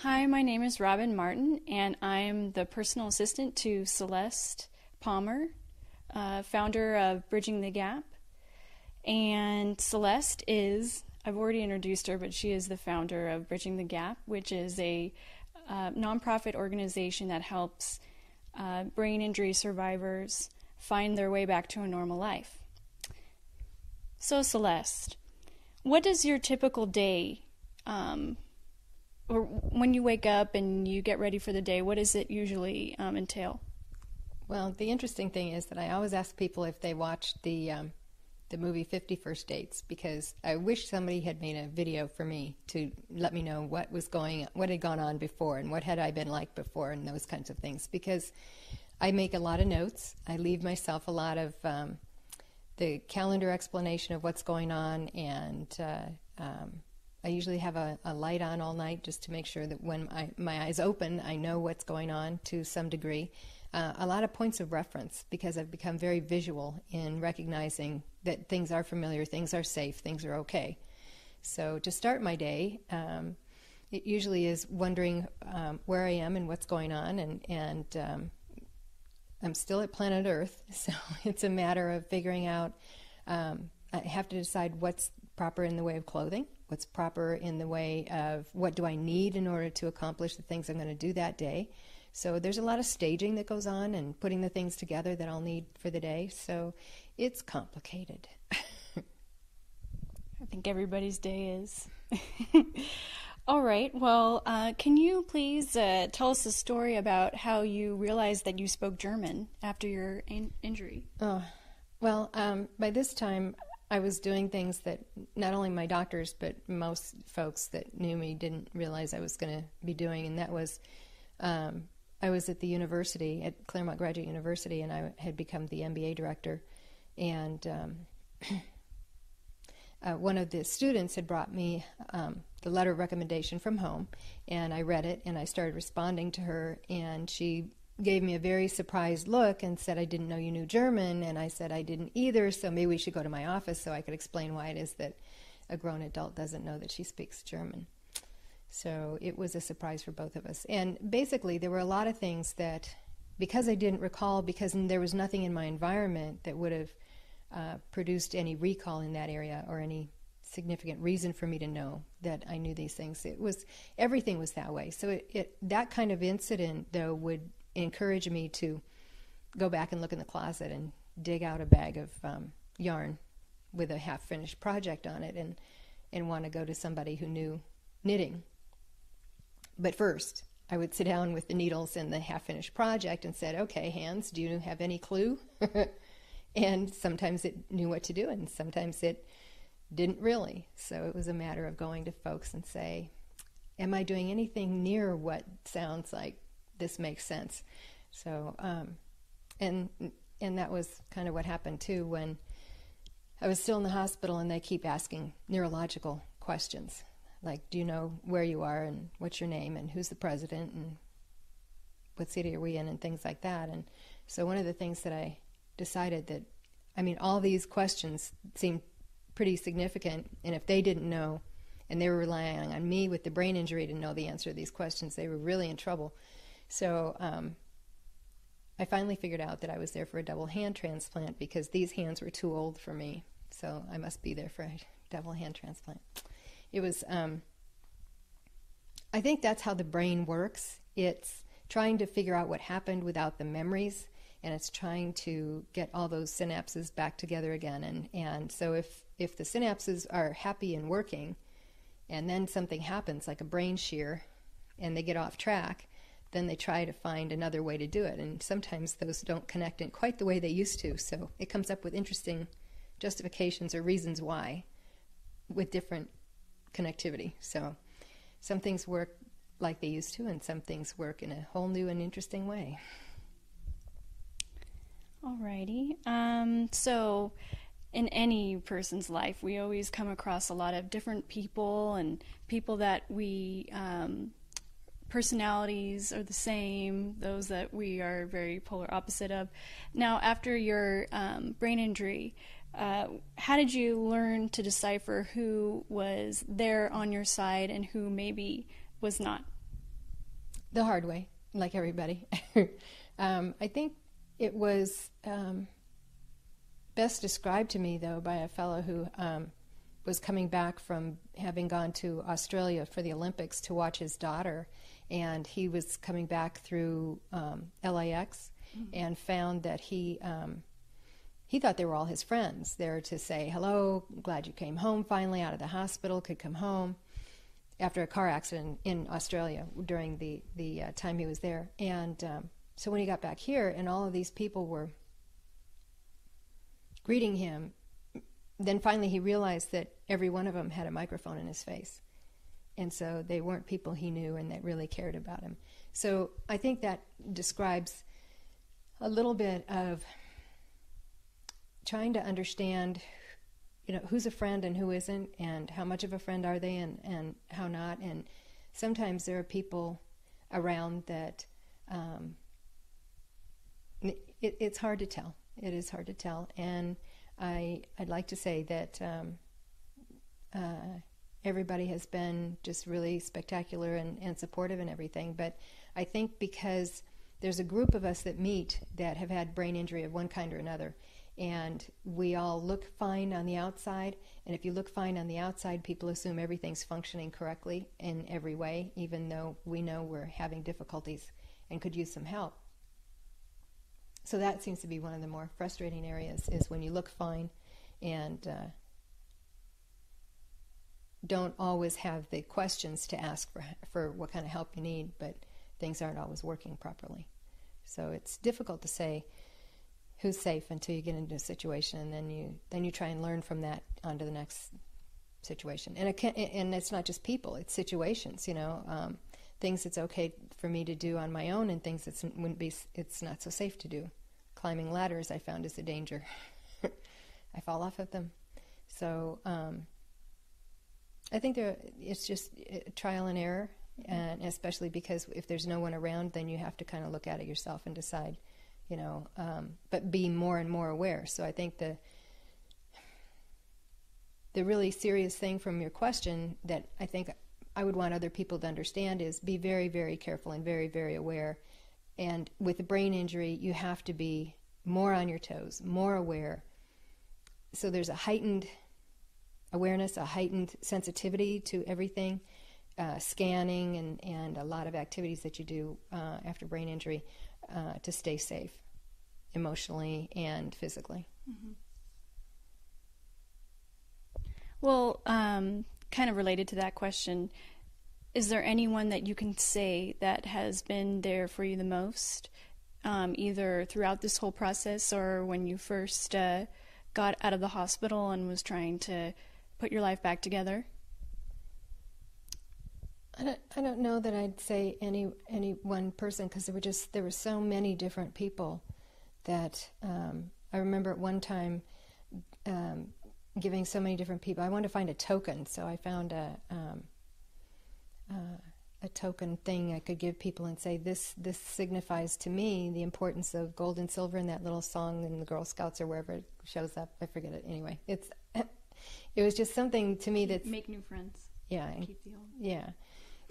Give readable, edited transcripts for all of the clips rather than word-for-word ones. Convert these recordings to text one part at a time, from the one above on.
Hi, my name is Robin Martin, and I'm the personal assistant to Celeste Palmer, founder of Bridging the Gap. And Celeste is, I've already introduced her, but she is the founder of Bridging the Gap, which is a nonprofit organization that helps brain injury survivors find their way back to a normal life. So Celeste, what does your typical day, or when you wake up and you get ready for the day, what does it usually entail? Well, the interesting thing is that I always ask people if they watched the movie 50 First Dates, because I wish somebody had made a video for me to let me know what had gone on before and what had I been like before and those kinds of things, because I make a lot of notes. I leave myself a lot of the calendar explanation of what's going on, and I usually have a light on all night just to make sure that when my eyes open, I know what's going on to some degree. A lot of points of reference, because I've become very visual in recognizing that things are familiar, things are safe, things are okay. So to start my day, it usually is wondering where I am and what's going on, and I'm still at planet Earth, so it's a matter of figuring out, I have to decide what's proper in the way of clothing, what's proper in the way of what do I need in order to accomplish the things I'm going to do that day. So there's a lot of staging that goes on and putting the things together that I'll need for the day. So it's complicated. I think everybody's day is. All right. Well, can you please tell us a story about how you realized that you spoke German after your injury? Oh, well, by this time I was doing things that not only my doctors but most folks that knew me didn't realize I was going to be doing, and that was I was at the university, at Claremont Graduate University, and I had become the MBA director, and one of the students had brought me the letter of recommendation from home, and I read it, and I started responding to her, and she gave me a very surprised look and said, "I didn't know you knew German," and I said, "I didn't either, so maybe we should go to my office so I could explain why it is that a grown adult doesn't know that she speaks German." So it was a surprise for both of us. And basically there were a lot of things that, because I didn't recall, because there was nothing in my environment that would have produced any recall in that area or any significant reason for me to know that I knew these things. Everything was that way. So that kind of incident, though, would encourage me to go back and look in the closet and dig out a bag of yarn with a half-finished project on it and want to go to somebody who knew knitting. But first, I would sit down with the needles and the half-finished project and said, "Okay, hands, do you have any clue?" And sometimes it knew what to do, and sometimes it didn't really. So it was a matter of going to folks and say, "Am I doing anything near what sounds like this makes sense?" So, and that was kind of what happened too when I was still in the hospital, and they keep asking neurological questions. Like, do you know where you are, and what's your name, and who's the president, and what city are we in, and things like that. And so one of the things that I decided that, all these questions seemed pretty significant, and if they didn't know, and they were relying on me with the brain injury to know the answer to these questions, they were really in trouble. So I finally figured out that I was there for a double hand transplant, because these hands were too old for me, so I must be there for a double hand transplant. It was, I think that's how the brain works. It's trying to figure out what happened without the memories, and it's trying to get all those synapses back together again. And so if the synapses are happy and working, and then something happens, like a brain shear, and they get off track, then they try to find another way to do it. And sometimes those don't connect in quite the way they used to, so it comes up with interesting justifications or reasons why, with different connectivity. So some things work like they used to, and some things work in a whole new and interesting way. Alrighty. So in any person's life, we always come across a lot of different people, and people that we personalities are the same, those that we are very polar opposite of. Now, after your brain injury, how did you learn to decipher who was there on your side and who maybe was not? The hard way, like everybody. I think it was best described to me, though, by a fellow who was coming back from having gone to Australia for the Olympics to watch his daughter, and he was coming back through LAX and found that he thought they were all his friends there to say, hello, glad you came home finally out of the hospital, could come home, after a car accident in Australia during the time he was there. And so when he got back here and all of these people were greeting him, then finally he realized that every one of them had a microphone in his face. And so they weren't people he knew and that really cared about him. So I think that describes a little bit of trying to understand, who's a friend and who isn't, and how much of a friend are they and how not. And sometimes there are people around that it's hard to tell. It is hard to tell. And I'd like to say that everybody has been just really spectacular and supportive and everything. But I think because there's a group of us that meet that have had brain injury of one kind or another, and we all look fine on the outside, and if you look fine on the outside, people assume everything's functioning correctly in every way, even though we know we're having difficulties and could use some help. So that seems to be one of the more frustrating areas, is when you look fine and don't always have the questions to ask for what kind of help you need, but things aren't always working properly. So it's difficult to say who's safe until you get into a situation, and then you try and learn from that onto the next situation. And it's not just people; it's situations. Things it's okay for me to do on my own, and things it's not so safe to do. Climbing ladders, I found, is a danger. I fall off of them. So I think it's just trial and error, and especially because if there's no one around, then you have to kind of look at it yourself and decide. But be more and more aware. So I think the really serious thing from your question that I think I would want other people to understand is be very, very careful and very, very aware. And with a brain injury, you have to be more on your toes, more aware. So there's a heightened awareness, a heightened sensitivity to everything, scanning and a lot of activities that you do after brain injury to stay safe emotionally and physically. Mm-hmm. Well, kind of related to that question, is there anyone that you can say that has been there for you the most, either throughout this whole process or when you first got out of the hospital and was trying to put your life back together? I don't know that I'd say any one person, because there were so many different people that I remember at one time giving so many different people. I wanted to find a token, so I found a token thing I could give people and say, this signifies to me the importance of gold and silver in that little song in the Girl Scouts or wherever it shows up. I forget it. Anyway, it was just something to me that make new friends. Yeah. Keep the old. Yeah.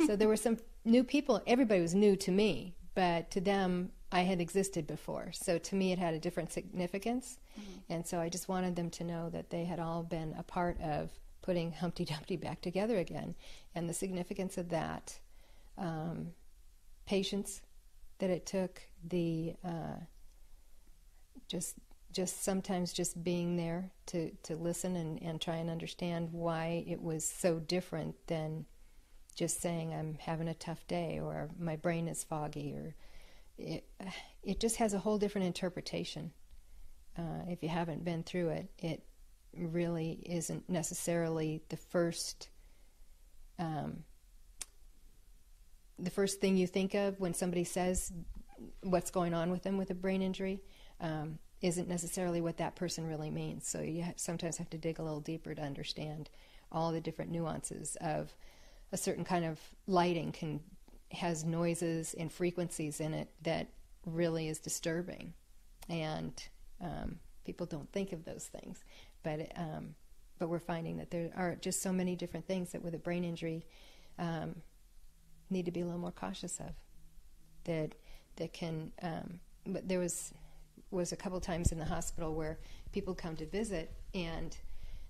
So there were some new people. Everybody was new to me, but to them, I had existed before. So to me, it had a different significance. Mm-hmm. And so I just wanted them to know that they had all been a part of putting Humpty Dumpty back together again, and the significance of that, patience that it took, the just sometimes just being there to listen and try and understand why it was so different than just saying I'm having a tough day or my brain is foggy, or it just has a whole different interpretation. If you haven't been through it, it really isn't necessarily the first thing you think of when somebody says what's going on with them with a brain injury. Isn't necessarily what that person really means. So you sometimes have to dig a little deeper to understand all the different nuances of a certain kind of lighting has noises and frequencies in it that really is disturbing, and people don't think of those things, but we're finding that there are just so many different things that with a brain injury need to be a little more cautious of. that can. But there was a couple times in the hospital where people come to visit, and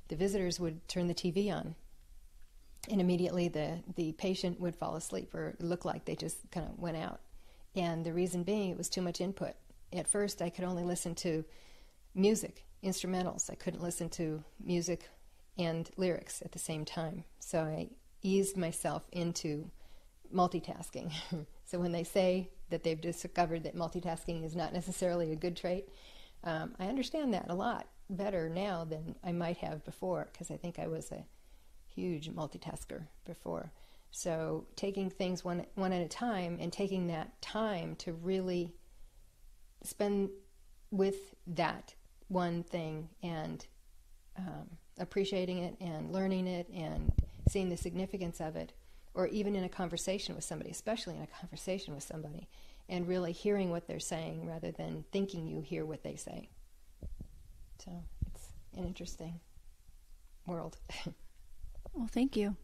the visitors would turn the TV on, and immediately the patient would fall asleep or look like they just kind of went out. And the reason being, it was too much input. At first, I could only listen to music, instrumentals. I couldn't listen to music and lyrics at the same time. So I eased myself into multitasking. So when they say that they've discovered that multitasking is not necessarily a good trait, I understand that a lot better now than I might have before, because I think I was a huge multitasker before. So taking things one at a time, and taking that time to really spend with that one thing, and appreciating it and learning it and seeing the significance of it, or even in a conversation with somebody, especially in a conversation with somebody, and really hearing what they're saying rather than thinking you hear what they say. So it's an interesting world. Well, thank you.